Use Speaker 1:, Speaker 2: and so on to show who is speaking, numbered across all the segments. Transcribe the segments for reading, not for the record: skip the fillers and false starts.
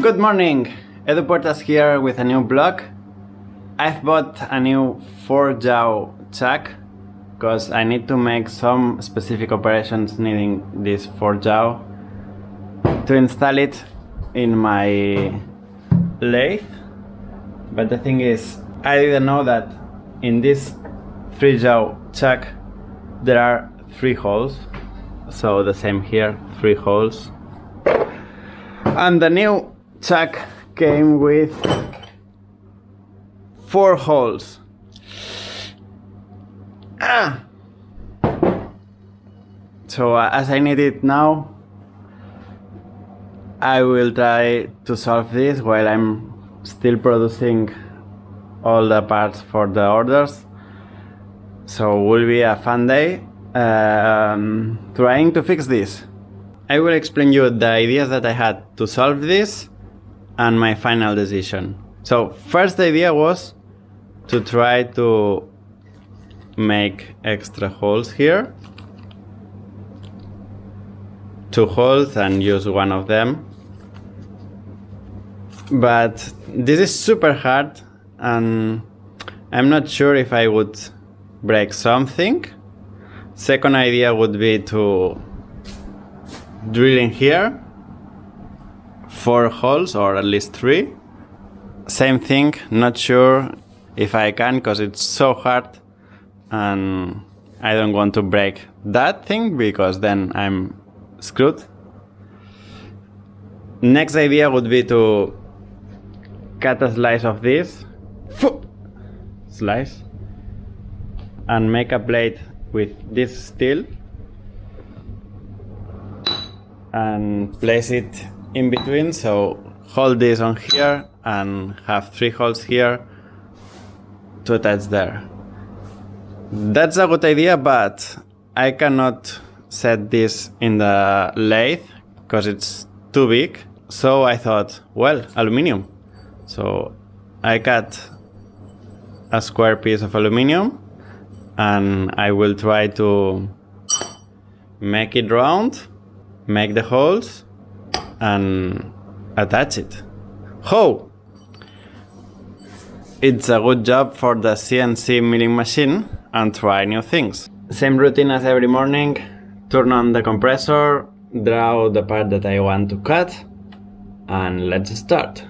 Speaker 1: Good morning, edupuertas here with a new vlog. I've bought a new 4-jaw chuck because I need to make some specific operations needing this 4-jaw to install it in my lathe. But the thing is, I didn't know that in this 3-jaw chuck there are 3 holes. So the same here, 3 holes. And the new chuck came with 4 holes. So as I need it now, I will try to solve this while I'm still producing all the parts for the orders. So it will be a fun day trying to fix this. I will explain you the ideas that I had to solve this and my final decision. So first idea was to try to make extra holes here. 2 holes and use one of them. But this is super hard and I'm not sure if I would break something. Second idea would be to drill in here 4 holes or at least 3. Same thing, not sure if I can because it's so hard and I don't want to break that thing because then I'm screwed. Next idea would be to cut a slice of this, slice, and make a plate with this steel and place it in between, so hold this on here and have 3 holes here to attach there. That's a good idea, but I cannot set this in the lathe because it's too big. So I thought, well, aluminum. So I cut a square piece of aluminum and I will try to make it round, make the holes and attach it. How? It's a good job for the CNC milling machine and try new things. Same routine as every morning. Turn on the compressor, draw the part that I want to cut, and let's start.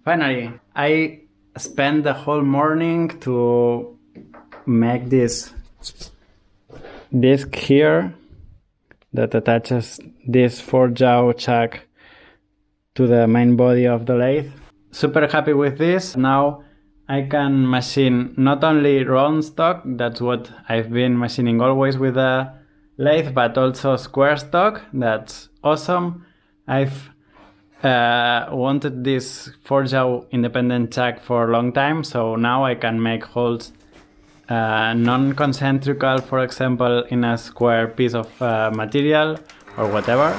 Speaker 1: Finally, I spent the whole morning to make this disc here that attaches this 4-jaw chuck to the main body of the lathe. Super happy with this. Now I can machine not only round stock, that's what I've been machining always with the lathe, but also square stock. That's awesome. I've wanted this 4-jaw independent chuck for a long time, so now I can make holes non-concentrical, for example, in a square piece of material or whatever.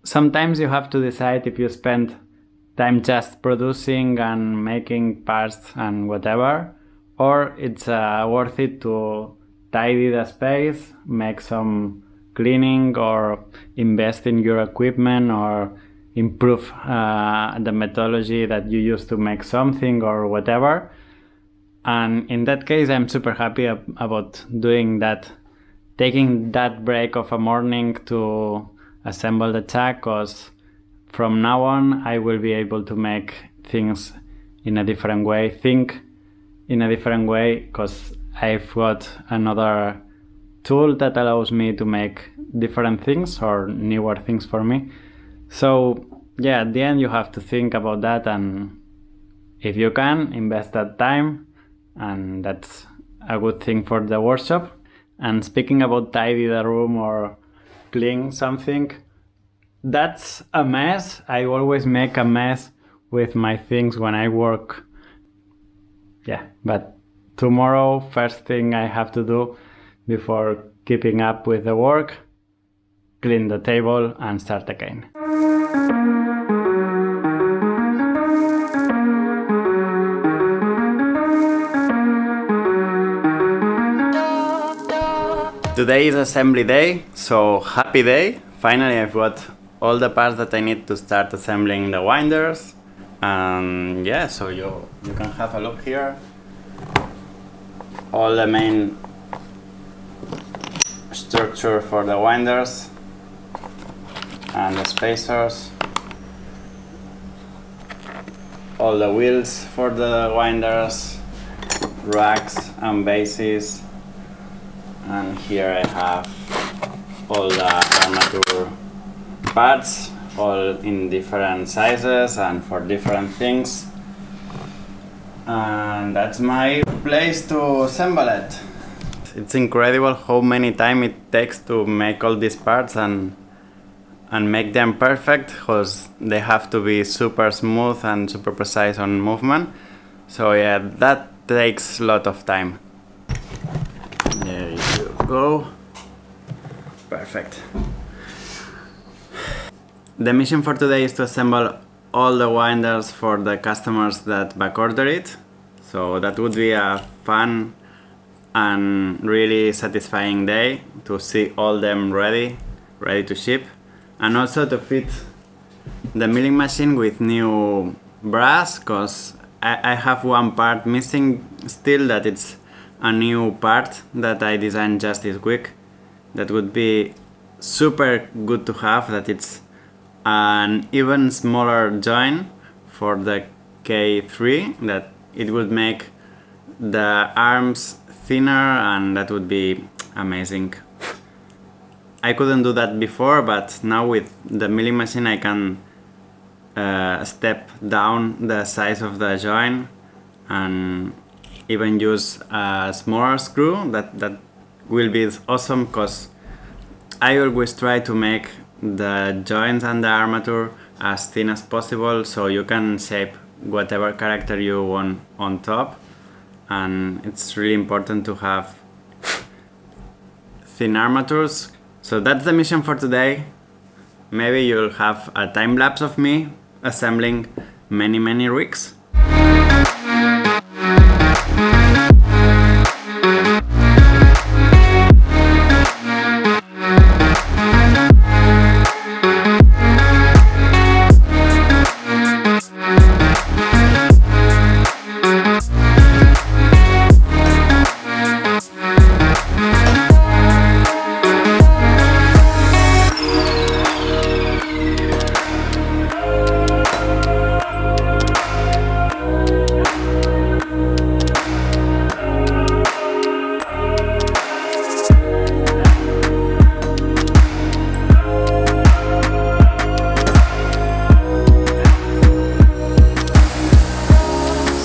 Speaker 1: Sometimes you have to decide if you spend time just producing and making parts and whatever, or it's worth it to tidy the space, make some cleaning, or invest in your equipment, or improve the methodology that you use to make something or whatever. And in that case, I'm super happy about doing that, taking that break of a morning to assemble the chuck, because from now on I will be able to make things in a different way, think in a different way, because I've got another tool that allows me to make different things or newer things for me. So yeah, at the end you have to think about that, and if you can, invest that time, and that's a good thing for the workshop. And speaking about tidy the room or clean something, that's a mess. I always make a mess with my things when I work. Yeah, but tomorrow, first thing I have to do before keeping up with the work, clean the table and start again. Today is assembly day, so happy day. Finally I've got all the parts that I need to start assembling the winders. And yeah, so you can have a look here. All the main structure for the winders and the spacers. All the wheels for the winders, racks and bases. And here I have all the armature parts, all in different sizes and for different things. And that's my place to assemble it. It's incredible how many time it takes to make all these parts and make them perfect, because they have to be super smooth and super precise on movement. So yeah, that takes a lot of time. There you go. Perfect. The mission for today is to assemble all the winders for the customers that back order it. So that would be a fun and really satisfying day to see all them ready to ship, and also to fit the milling machine with new brass, because I have one part missing still, that it's a new part that I designed just this week that would be super good to have, that it's an even smaller join for the K3, that it would make the arms thinner, and that would be amazing. I couldn't do that before, but now with the milling machine I can step down the size of the join and even use a smaller screw. That will be awesome, because I always try to make the joints and the armature as thin as possible, so you can shape whatever character you want on top, and it's really important to have thin armatures. So that's the mission for today. Maybe you'll have a time lapse of me assembling many rigs.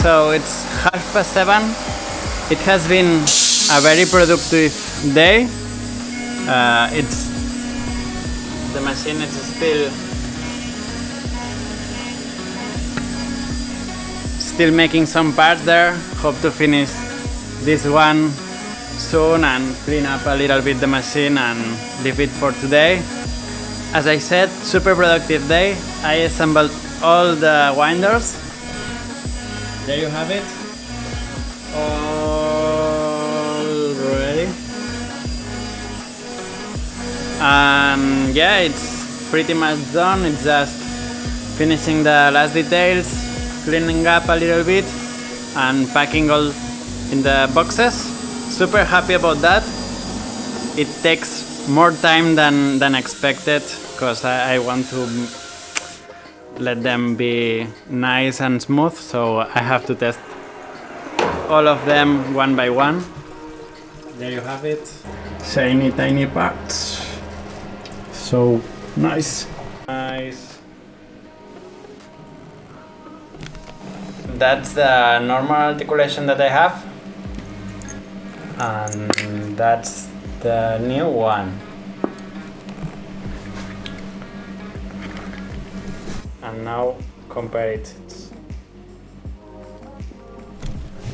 Speaker 1: So it's 7:30. It has been a very productive day. The machine is still making some parts there. Hope to finish this one soon and clean up a little bit the machine and leave it for today. As I said, super productive day. I assembled all the winders. There you have it. All ready. And yeah, it's pretty much done. It's just finishing the last details, cleaning up a little bit, and packing all in the boxes. Super happy about that. It takes more time than expected, because I want to let them be nice and smooth, so I have to test all of them one by one. There you have it. Shiny tiny parts. So nice. That's the normal articulation that I have, and that's the new one. And now compare it. It's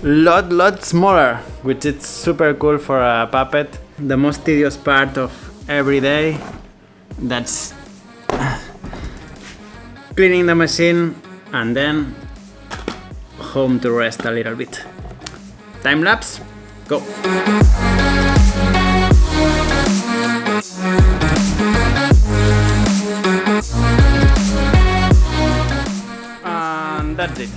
Speaker 1: lot smaller, which is super cool for a puppet. The most tedious part of every day, that's cleaning the machine and then home to rest a little bit. Time lapse, go. That's it.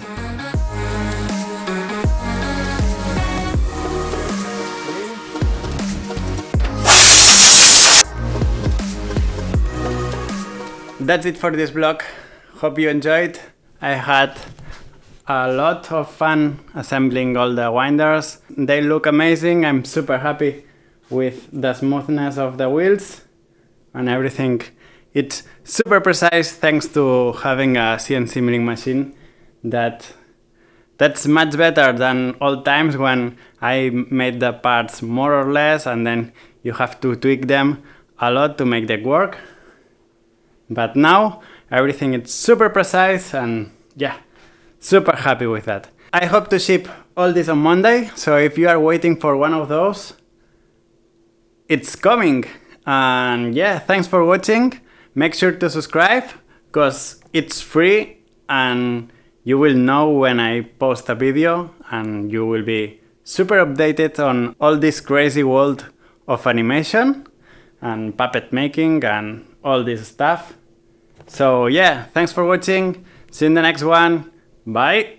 Speaker 1: That's it for this vlog. Hope you enjoyed. I had a lot of fun assembling all the winders. They look amazing. I'm super happy with the smoothness of the wheels and everything. It's super precise thanks to having a CNC milling machine. That's much better than old times when I made the parts more or less and then you have to tweak them a lot to make them work. But now everything is super precise, and yeah, super happy with that. I hope to ship all this on Monday, so if you are waiting for one of those, it's coming. And yeah, thanks for watching. Make sure to subscribe, because it's free and you will know when I post a video, and you will be super updated on all this crazy world of animation and puppet making and all this stuff. So yeah, thanks for watching. See you in the next one. Bye.